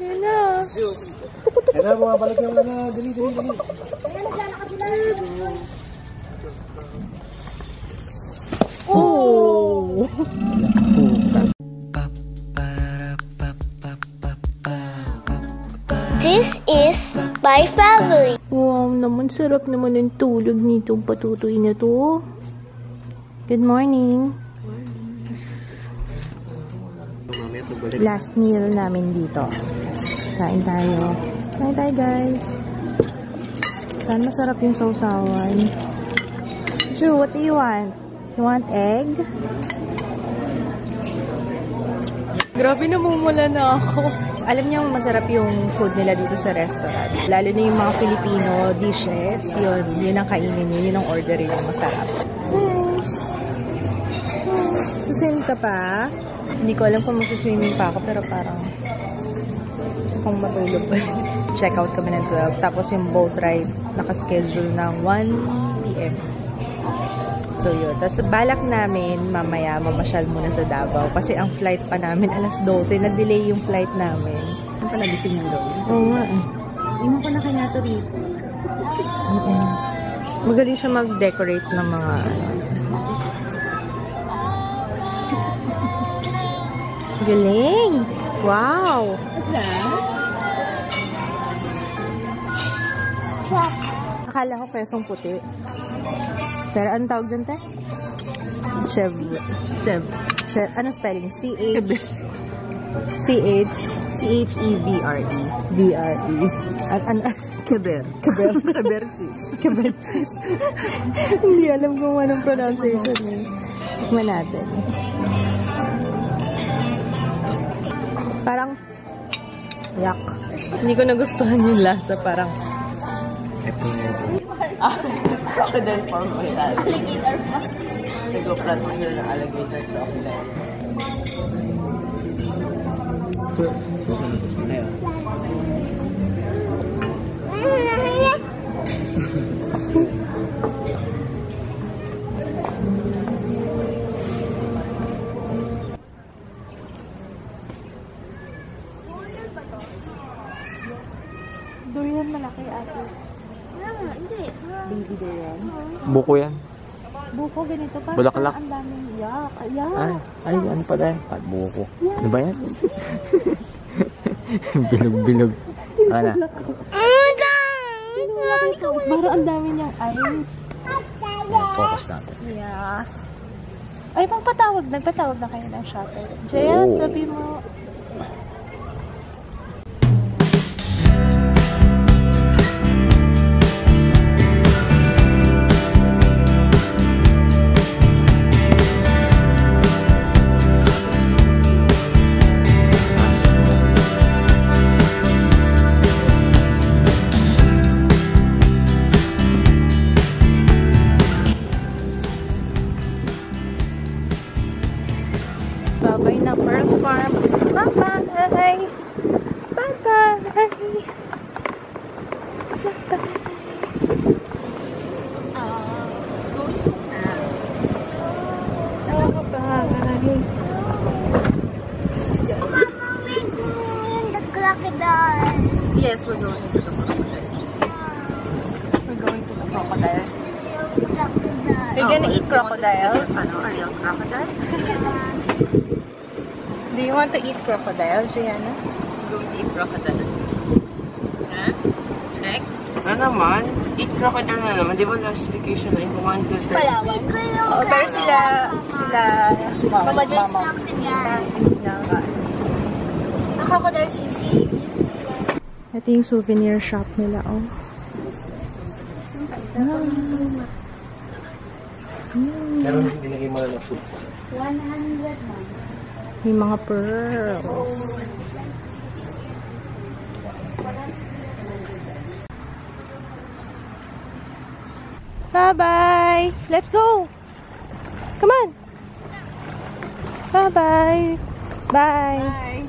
Yan na. Yan na, bumabalik yung ano. Dali. Oh! This is my family. Wow, naman sarap naman ang tulog nitong patutoy na to. Good morning. Last meal namin dito. Kain tayo. Kain tayo, guys. Saan masarap yung sausawan? Drew, what do you want? You want egg? Grabe, namumula na ako. Alam niyo, masarap yung food nila dito sa restaurant. Lalo na yung mga Filipino dishes. Yun ang kainin nyo. Yun ang orderin yung masarap. Suswim ka pa? Hindi ko alam kung magsiswimming pa ako, pero parang gusto kong matulog pa. Check out kami ng 12. Tapos yung boat ride, nakaschedule ng 1 PM. So yun. Tapos balak namin, mamaya mamasyal muna sa Davao. Kasi ang flight pa namin, alas 12. Na-delay yung flight namin. Ano pala gising yung gawin? Oo nga eh. Iwan ko na kanya ito rito. Magaling siya mag-decorate ng mga galing! Wow! Akala ko pesong puti. Pero anong tawag dyan, te? Chev. Ano spelling? C-H-E-B-R-E. B-R-E. Keber. Keber cheese. Keber cheese. Hindi alam kung anong pronunciation eh. Tikman natin. Parang yak. Hindi ko nagustuhan yung lasa. Parang crocodile farm o yung alligator farm. Sa GoPro mo sila ng alligator crocodile. durian malaki ate. Hindi. Baby durian. Buko yan. Buko ganito pa. Bulaklak. Ang daming yak. Yak. Ay, ano pala yan? Buko. Ano ba yan? Bilog-bilog. Ano na? Parang ang dami niyang ice. Focus natin. Yeah. Ay, pagpatawag na kayo ng shuttle. Jaya, sabi mo. Babay na Pearl Farm. Bye-bye! Bye-bye! Bye-bye! The crocodile. Yes, we're going to the crocodile. We're going to the crocodile. You're gonna eat crocodile? Ano? A real crocodile? Do you want to eat crocodile, Gianna? Go eat crocodile. Ha? Like? Ano naman? Eat crocodile na naman. Di ba last vacation na yung kumain ko sa Palawan. Oh, pero sila Mama just mama. crocodile sisi. Ito yung souvenir shop nila, oh. Pero hindi naging mga food. 100 man. May mga pearls. Bye-bye! Let's go! Come on! Bye-bye! Bye!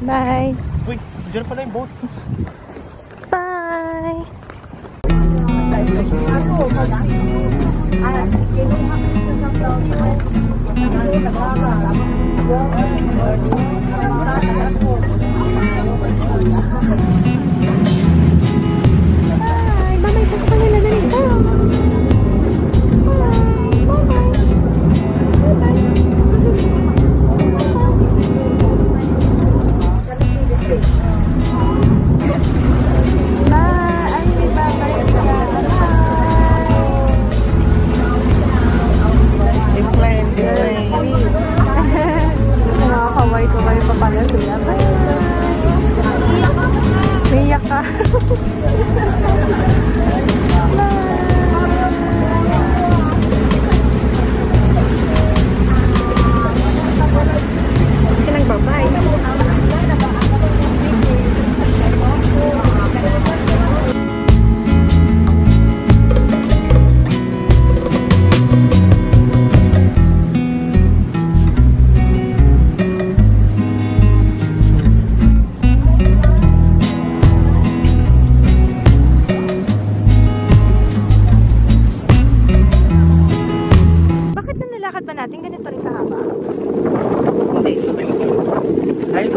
Bye! Uy, dyan pala yung boat. Bye!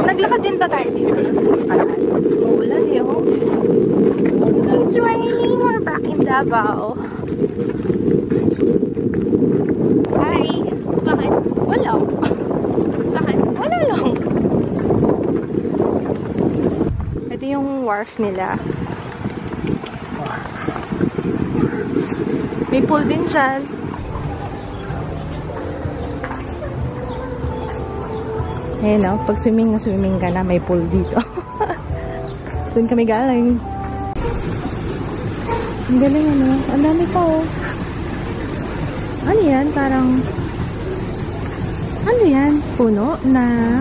Naglakad din ba tayo dito? Uulan eh, oh. It's raining. We're back in Davao. Hi. Bakit? Wala. Bakit? Wala lang. Ito yung wharf nila. May pool din dyan. Eh no, pag swimming ka na, may pool dito. Doon kami galing. Ang galing ano, ang dami pa oh. Ano yan? Parang, ano yan? Puno na,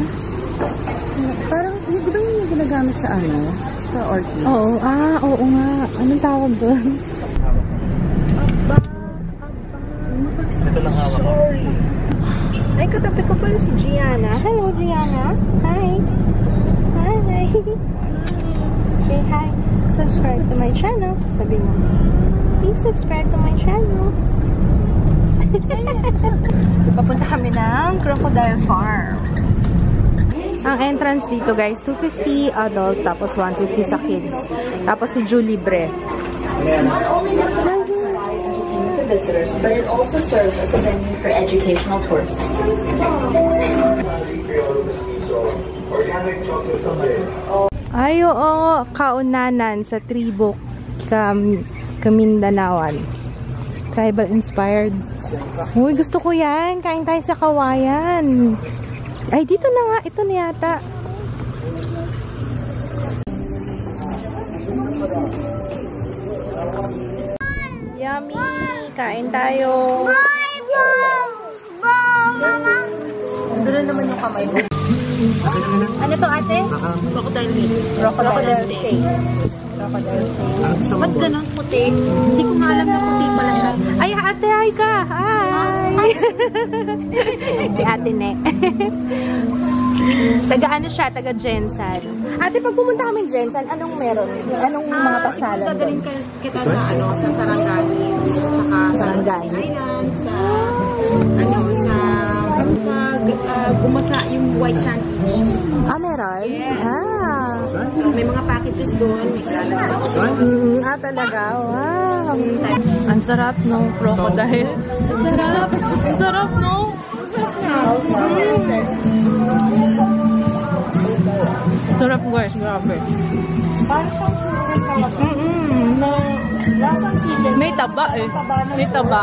parang, di ba yung ginagamit sa ano? Sa orchids? Oo, oo nga. Anong tawag doon? Ito lang hawak. Sorry. Ay, katabi ko pala si Gianna. Hello, Gianna. Hi. Hi. Say hi. Subscribe to my channel. Sabi mo. Please subscribe to my channel. Papunta kami ng Crocodile Farm. Ang entrance dito, guys, 250 adult, tapos 150 sa kids. Tapos si Julie Libre. Visitors, but it also serves as a venue for educational tours. Ay, oo, kaunanan sa tribo Kamindanawan. Tribal inspired. Uy, gusto ko yan. Kain tayo sa kawayan. Ay, dito na nga. Ito na yata. Yummy! Kain tayo. Doon naman yung kamay mo. Ano to, ate? Crocodile meat. Crocodile steak. Crocodile steak. Ba't ganun puti? Hindi ko nga alam na puti pala siya. Ay, ate, hi ka! Hi! Si ate Ne. Taga ano siya? Taga Jensan. Ate, pag pumunta kami Jensan, anong meron? Anong mga pasyalan doon? Dadalhin kita sa ano, sa Sarangani, tsaka Sarangani. Island, sa ano, sa Gumasa, yung White Sand Beach. Ah, meron? Yes. Ah. So, may mga packages doon, may lalagyan ako doon. Talaga? Wow! Ang sarap ng crocodile. Ang sarap! Ang sarap, no? Ang sarap na. Sarap, guys. Grabe. May taba eh. May taba.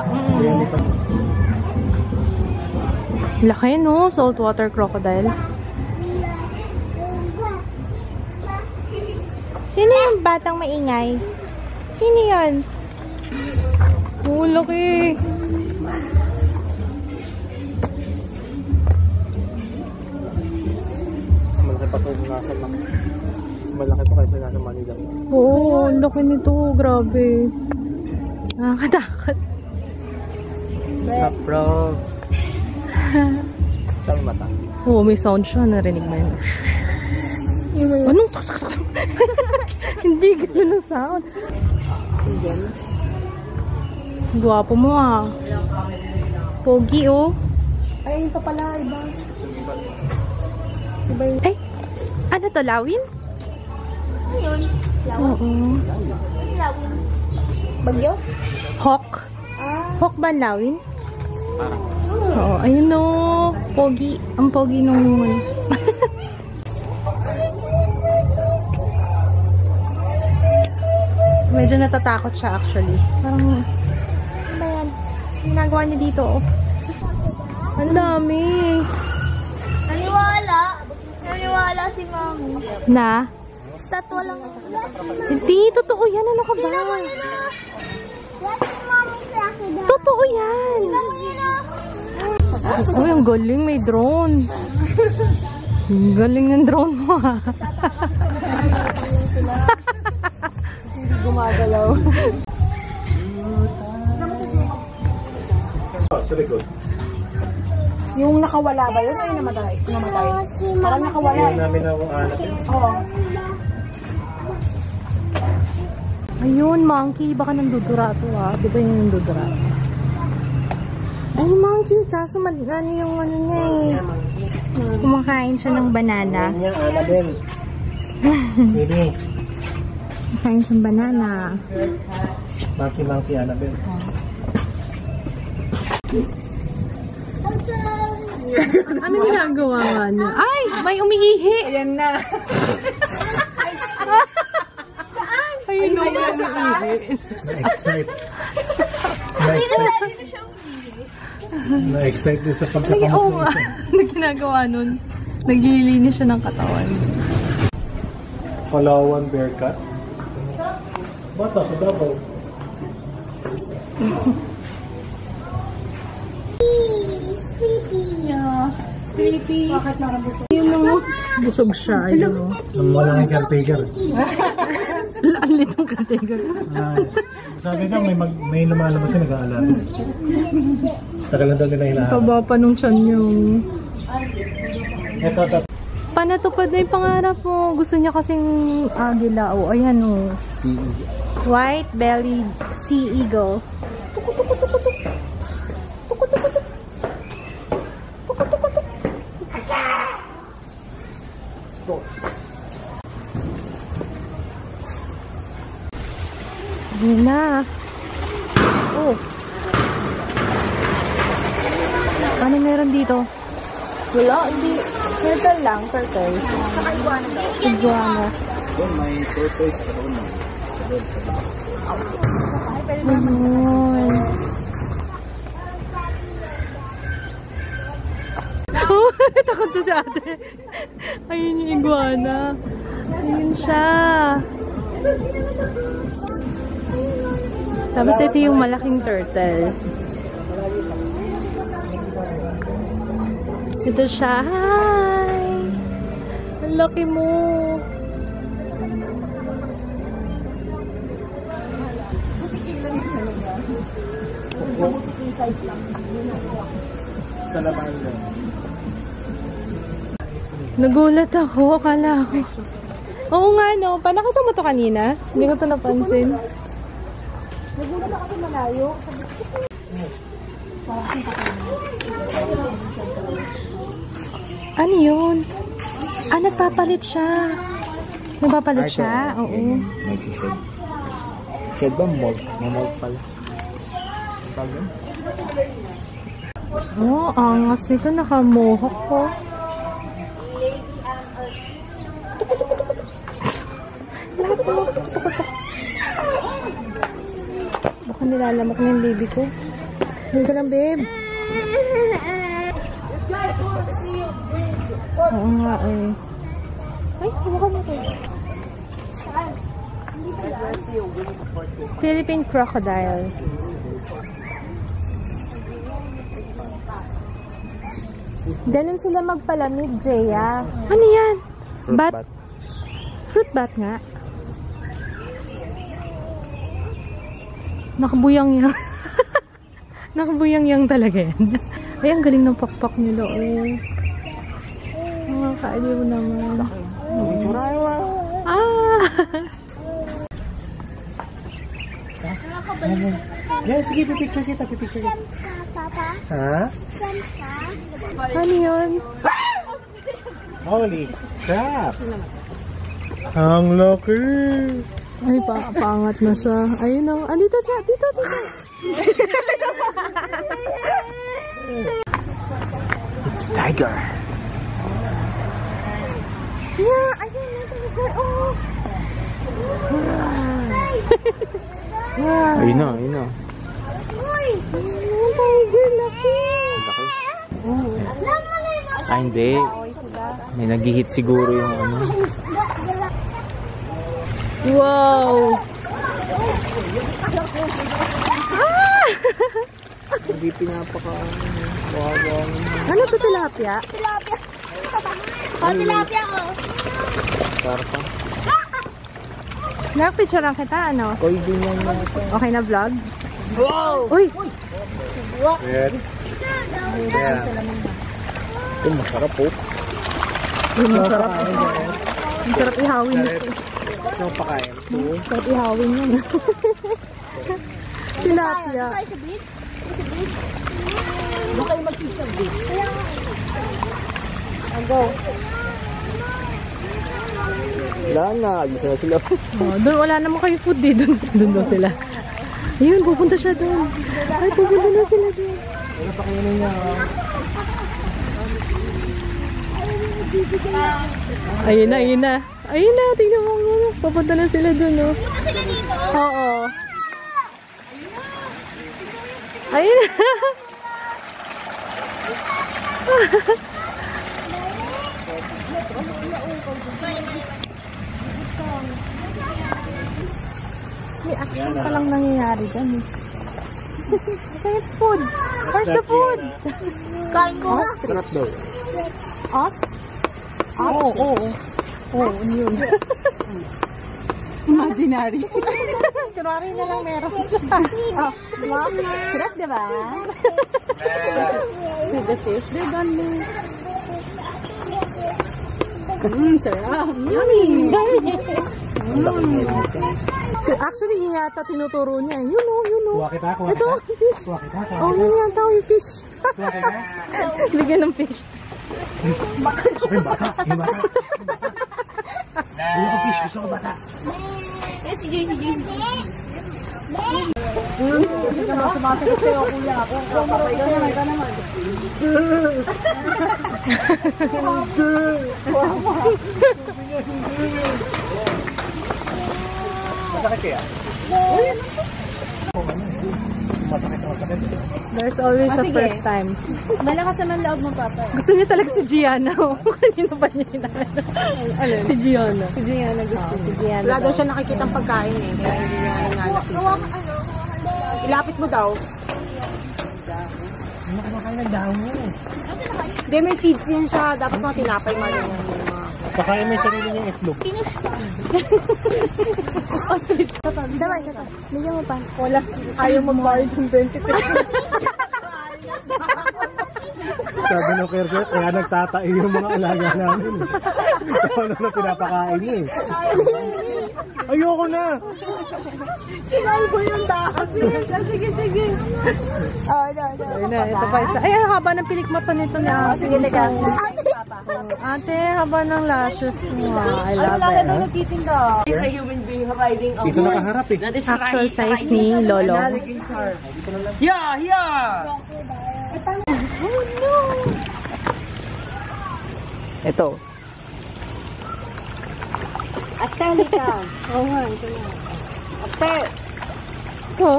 Laki, no? Saltwater crocodile. Sino yung batang maingay? Sino yun? Oh, laki. Mas malaki pa ito nasa lang. Mas malaki pa kaysa nasa Manila. Oo, laki nito. Grabe. Nakakatakot. Stop, bro. Saan mata? Oo, may sound siya. Narinig mo yun. Anong? Hindi gano'n ang sound. Gwapo mo ah. Pogi oh. Ay, ito pala, iba. Ay, ano to? Lawin? Ano yun? Oo. Lawin. Bagyo? Hawk. Ah. Hawk ba ang lawin? Oo, ayun o. Pogi. Ang pogi nung medyo natatakot siya actually. Parang, ano ba yan? Ginagawa niya dito oh. Ang dami. Naniwala si Mami. Na? At walang... Hindi, totoo yan. Ano ka ba? Totoo yan. Uy, ang galing. May drone. Ang galing ng drone mo, ha? Hindi gumagalaw. Sa likod. Yung nakawala ba yun? Ay, namatay. Parang nakawala. Hindi namin nakuhanapin. Oo. Ayun, monkey. Baka nandudura to, ha? Di ba yung nandudura? Ay, monkey. Kaso, ano yung ano niya, eh. Kumakain siya ng banana. Yan niya, Annabelle. Sige. Kumakain siya ng banana. Monkey, Annabelle. Ano ginagawa nga niya? Ay! May umiihi! Ayan na. Ayun na yung umiihi. Na-excite. Na-excite din sa Oo pagkakamot nga. Ano ginagawa nun? Naglilinis siya ng katawan. Palawan Bearcat. Bata sa Davao. Creepy. Bakit narabos? Busog siya. Ayun o. Ang malaking caretaker. Lalit ang caretaker. Sabi daw, may lumalabas yung nag-aalala. Tagal na daw nila hinahanap. Taba pa nung tiyan yung... Ito. Panatupad na yung pangarap mo. Gusto niya kasing agila. O, ayan o. White-bellied sea eagle. Yun na. Oh. Ano meron dito? Wala, hindi. Turtle lang, turtle. Saka iguana daw. Iguana. May tortoise ka doon. Ayun. Oh, takot to si ate. Ayun yung iguana. Ayun siya. Tapos ito yung malaking turtle. Ito siya. Hi! Ang laki mo. Sa labahan lang. Nagulat ako. Akala ko. Oo nga, no. Nakita mo to kanina? Hindi ko to napansin. Nagulat ako sa malayo. Ano yun? Nagpapalit siya. Nagpapalit siya? Oo. Nagsished. Shed ba? Mold. Mold pala. Pagod? Oh, angas nito. Nakamohok ko. Baka nilalamak na yung baby ko. Hindi ka lang, babe. Oo nga eh. Ay, hawakan mo kayo. Philippine crocodile. Ganun sila magpalamig, Jaya. Ano yan? Bat? Fruit bat nga. Nakabuyang-yang. Nakabuyang-yang talaga yan. Ay, ang galing ng pakpak nila. Oh. Mga kaaliw naman. Ah! Yan, sige, pipicture kita, pipicture kita. Papa? Ha? Ano yun? Holy crap! Ang laki! Ay, paangat na siya. Ayun na. Dito siya. Dito. It's a tiger. Yeah, ayun na tiger. Oh. Wow. Ayun na. Ayun, tiger. Laki. Laki. Hindi. May nag-hit siguro yung ano. Wow! Ah! Hindi pinapaka. Ano to, tilapia? Tilapia. Oh, tilapia ko. Karpa. Nakapicturean kita, ano? Oy, din yan na. Okay na vlog? Wow! Uy! Yes. Yeah. Ito, masarap po. Ang sarap. Ang sarap ihawin nito. So, pakain. Sarap ihawin yun. Tilapia. Doon kayo mag-pizza beef. Go. Wala na, agisa na sila. Oh, doon wala naman kayo food eh. Doon daw sila. Ayun, pupunta siya doon. Ay, pupunta na sila doon. Ano pa kayo niya? Ayun na, ayun na. Ayun na, tingnan mo. Pupunta na sila doon, oh. Punta sila dito. Oo. Ayun na. May action pa lang nangyayari dyan eh. Say food. Where's the food? Kain ko. Sarap daw. Us? Oo, oo. Oo, yun. Imaginary. Kunwari na lang meron. Oh, diba? Sarap, diba? With the fish, they're done now. Sarap. Yummy. Actually, yun yata tinuturo niya. You know. Kuha kita, kuha Ito, kita. fish. Kuha kita, kuha Oh, kita. yun yata yung fish. Kuha kita. Bigyan ng fish. Yung bata. Yung bata. Ayoko fish, gusto ko bata. Si Joy. Sumasagot sa'yo, kuya. Papay ka naman. Masakit kaya? Masakit. There's always a first time. Malakas naman loob mo, Papa. Gusto niya talaga si Gianna. Kanino ba niya hinahanap? Si Gianna. Si Gianna gusto. Si Gianna. Wala daw siya nakikitang pagkain eh. Kaya hindi niya hinanap. Ilapit mo daw. Ano kumakain ng dahon mo? Hindi, may feeds yan siya. Dapat mga tinapay man yan. Pakain mo yung sarili niyang itlog. Sabay. Bigyan mo pa. Wala. Ayaw mo bayad yung 20 Sabi ng Kerget, kaya nagtatai yung mga alaga namin. Ano na pinapakain niya eh. Ayoko na! Kinain ko yung dahon. Sige. Ayun na, ito pa isa. Ay, ang haba ng pilikma pa nito niya. Sige, teka. Ate, haba ng lashes mo. I love it. Nagtitinda. He's a human being riding a Dito nakaharap eh. That is Actual size ni Lolo. Yeah! Ito. Aselika. Oo nga, ito na. Aste. Ito.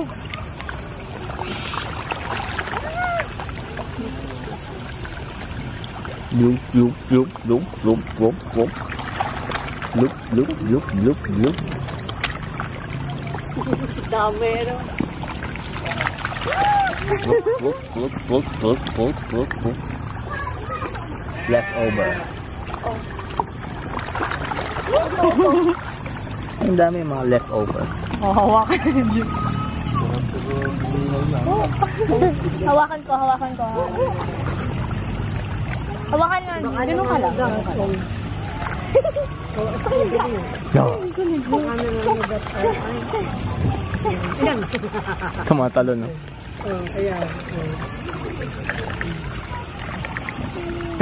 Look. Damero. Look. Leftover. Ang dami mga leftover. Oh, hawakan. Hawakan ko. Hawakan nga. Ganun ka lang. Tumatalo no?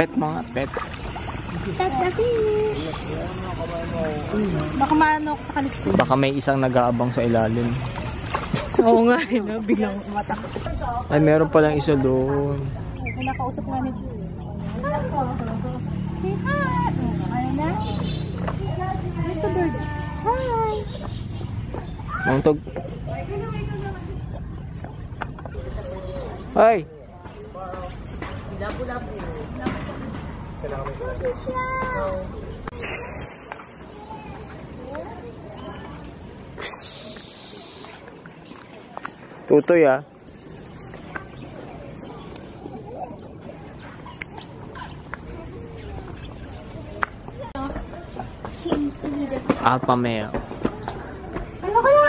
Pet mga pet. That's the fish. Baka maano sa kalisto. Baka may isang nag-aabang sa ilalim. Oo nga, biglang matakot. Ay, meron palang isa doon. May nakausap nga ni Julie. Say hi. Ano na? Mr. Bird. Hi. Mauntog. Ay! Tutoy ah. Alpha male. Ano kaya?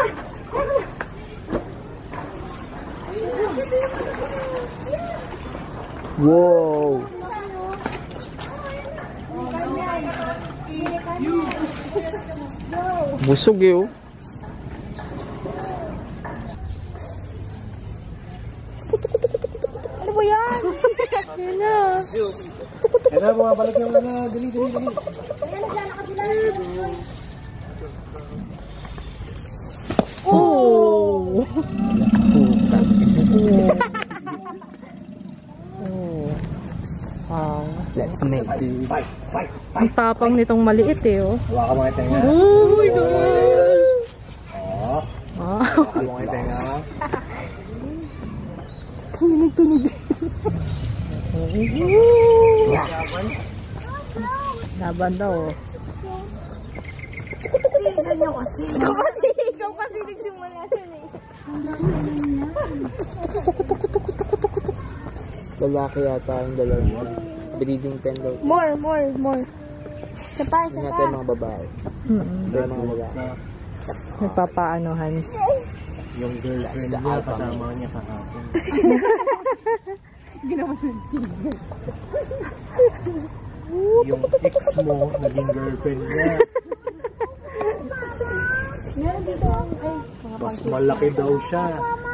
Wow. Busog eh oh. Ano ba yan? Yan na. Kaya na, bumabalik yung ano. Dali. Oh! Let's make dude. Ang tapang nitong maliit eh, oh. Hawa ka mga tenga. Oh my gosh! Oo. Ah. Hawa ka mga tenga. Laban daw, oh. Ikaw kasi nagsimula siya eh. Lalaki yata yung dalawa. Breeding pen daw. More. Isa pa. Hindi natin mga babae. Hindi mga babae. Nagpapaanohan. Yung girlfriend niya, kasama niya kahapon. Yung ex mo, naging girlfriend niya. Meron dito Mas malaki daw siya.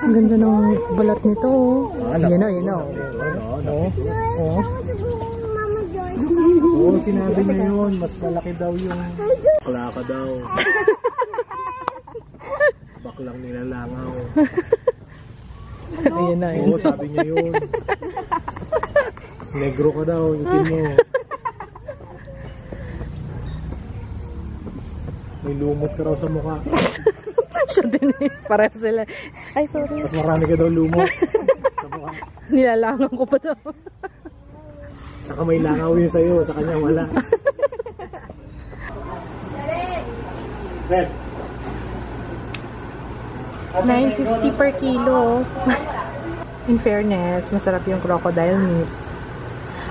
Ang ganda ng balat nito, oh. Yan o, yan o. Oh. Oo, sinabi niya yun. Mas malaki daw yung bakla ka daw. Baklang nilalangaw. Ayan na, Oo, sabi niya yun. Negro ka daw, itin mo. May lumot ka raw sa mukha. Siya din eh. Pareho sila. Ay, sorry. Mas marami ka daw lumot sa mukha. Nilalangan ko pa daw. Saka may langaw yun sa'yo, sa kanya wala. Red. 9.50 per kilo. In fairness, masarap yung crocodile meat.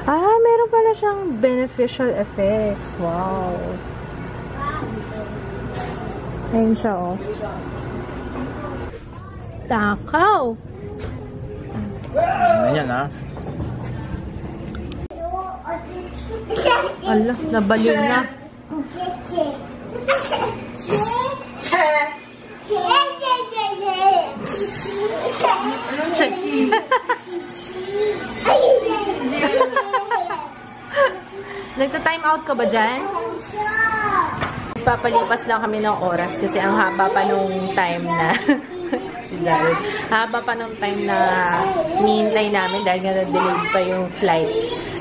Ah, meron pala siyang beneficial effects. Wow. Ayun siya, oh. Takaw! Ayan ah. Ala, nabaliw na. Nagta-time out ka ba dyan? Papalipas lang kami ng oras kasi ang haba pa nung time na si Jared. Haba pa nung time na nihintay namin dahil nga na-delayed pa yung flight.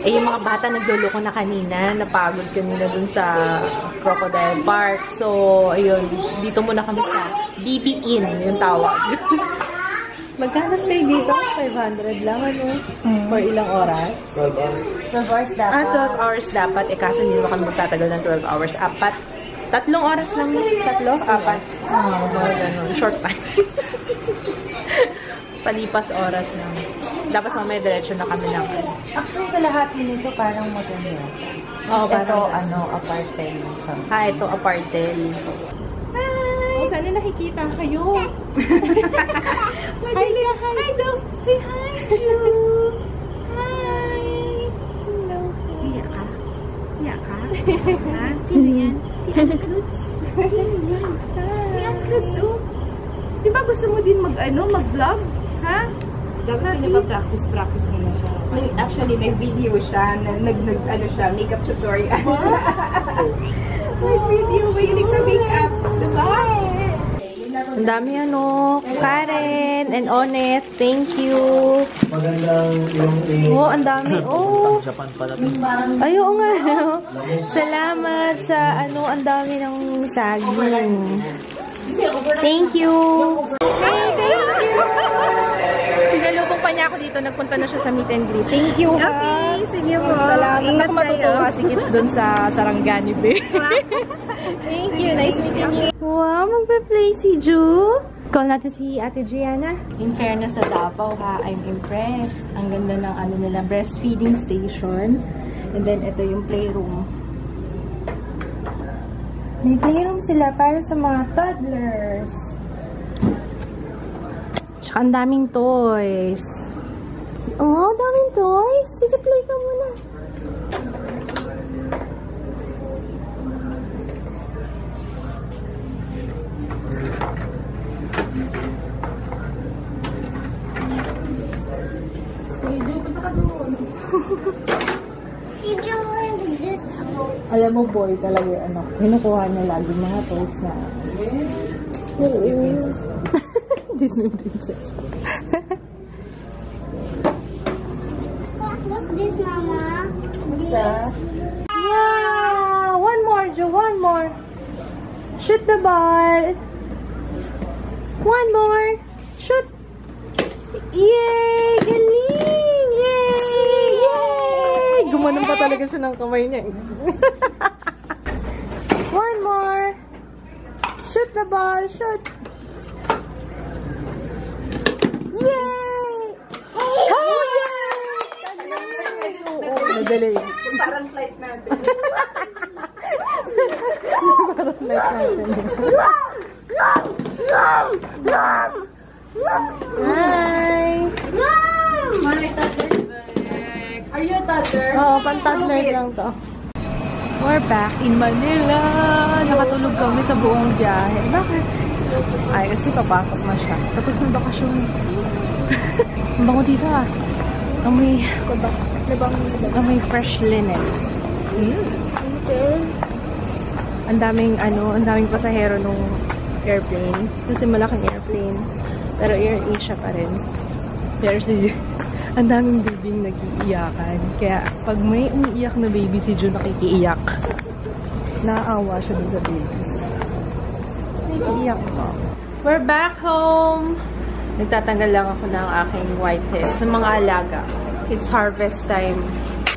Eh, yung mga bata nagluloko na kanina, napagod kanina dun sa Crocodile Park. So, ayun, dito muna kami sa BB Inn, yung tawag. Magkano stay dito? 500 lang, ano? For ilang oras? 12 hours. 12 hours dapat. 12 hours dapat. Eh, kaso hindi naman kami magtatagal ng 12 hours. 3 oras lang. 3? 4? Mga ganun. Short time. Palipas oras lang. Tapos mamaya diretso na kami ng Actually, kalahati nito parang maganda. Oo, Ito, parang apartel. ito, apartel. Hi! Oh, sana nakikita kayo. Hi, daw. Say hi, Ju. Hi. Hello. Iyak ka? Iyak ka? Ha? Sino yan? Si Aunt Cruz. Sino yan? Si Aunt Cruz, oh. Di ba gusto mo din mag-vlog? Ha? Dapat pinapag-practice nila siya. Actually, may video siya na siya, makeup tutorial. May video, mahilig sa makeup. Diba? Ang dami Karen and Onet. Thank you. Magandang yung Oh, ang dami. Oh. Japan pala. Ay, oo nga. Salamat sa ang dami ng saging. Thank you. Hey, thank you. Sinalubong pa niya ako dito. Nagpunta na siya sa meet and greet. Thank you, ha. Okay, sige po. Salamat. Ingat Ako matutuwa si Kids doon sa Sarangani Bay. Thank you. Nice meeting you. Wow, magpe-play si Ju. Call natin si Ate Gianna. In fairness sa Davao ha, I'm impressed. Ang ganda ng ano nila, breastfeeding station. And then ito yung playroom. May playroom sila para sa mga toddlers. Tsaka ang daming toys. Oh, daming toys. Sige, play ka muna. Alam mo, boy, talaga yung ano, kinukuha niya lagi mga toys na Disney Princess. Disney Princess. What's this, Mama? Yeah! One more, Jo. One more. Shoot the ball. One more. Shoot. Yay! Galing! Yay! Yay! Gumanon pa talaga siya ng kamay niya. One more. Shoot the ball. Shoot. Yay! Oh, yay! Nadali. Parang flight natin. Parang flight natin. Hi! My toddler's back. Are you a toddler? Oo, pan-toddler lang to. We're back in Manila. Nakatulog kami sa buong biyahe. Bakit? Ay, kasi papasok na siya. Tapos ng bakasyon. Ang bango dito ah. Amoy fresh linen. Ang daming pasahero nung airplane. Kasi malaking airplane. Pero Air Asia pa rin. Pero ang daming babying nag-iiyakan. Kaya pag may umiiyak na baby, si June nakikiiyak. Naaawa siya dun sa baby. Nakikiiyak ko. We're back home! Nagtatanggal lang ako ng aking white hair sa mga alaga. It's harvest time.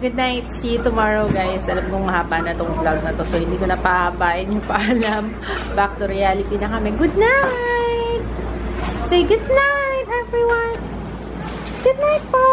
Good night. See you tomorrow, guys. Alam kong mahaba na tong vlog na to. So, hindi ko na pahabain yung paalam. Back to reality na kami. Good night! Say good night, everyone! Good night po!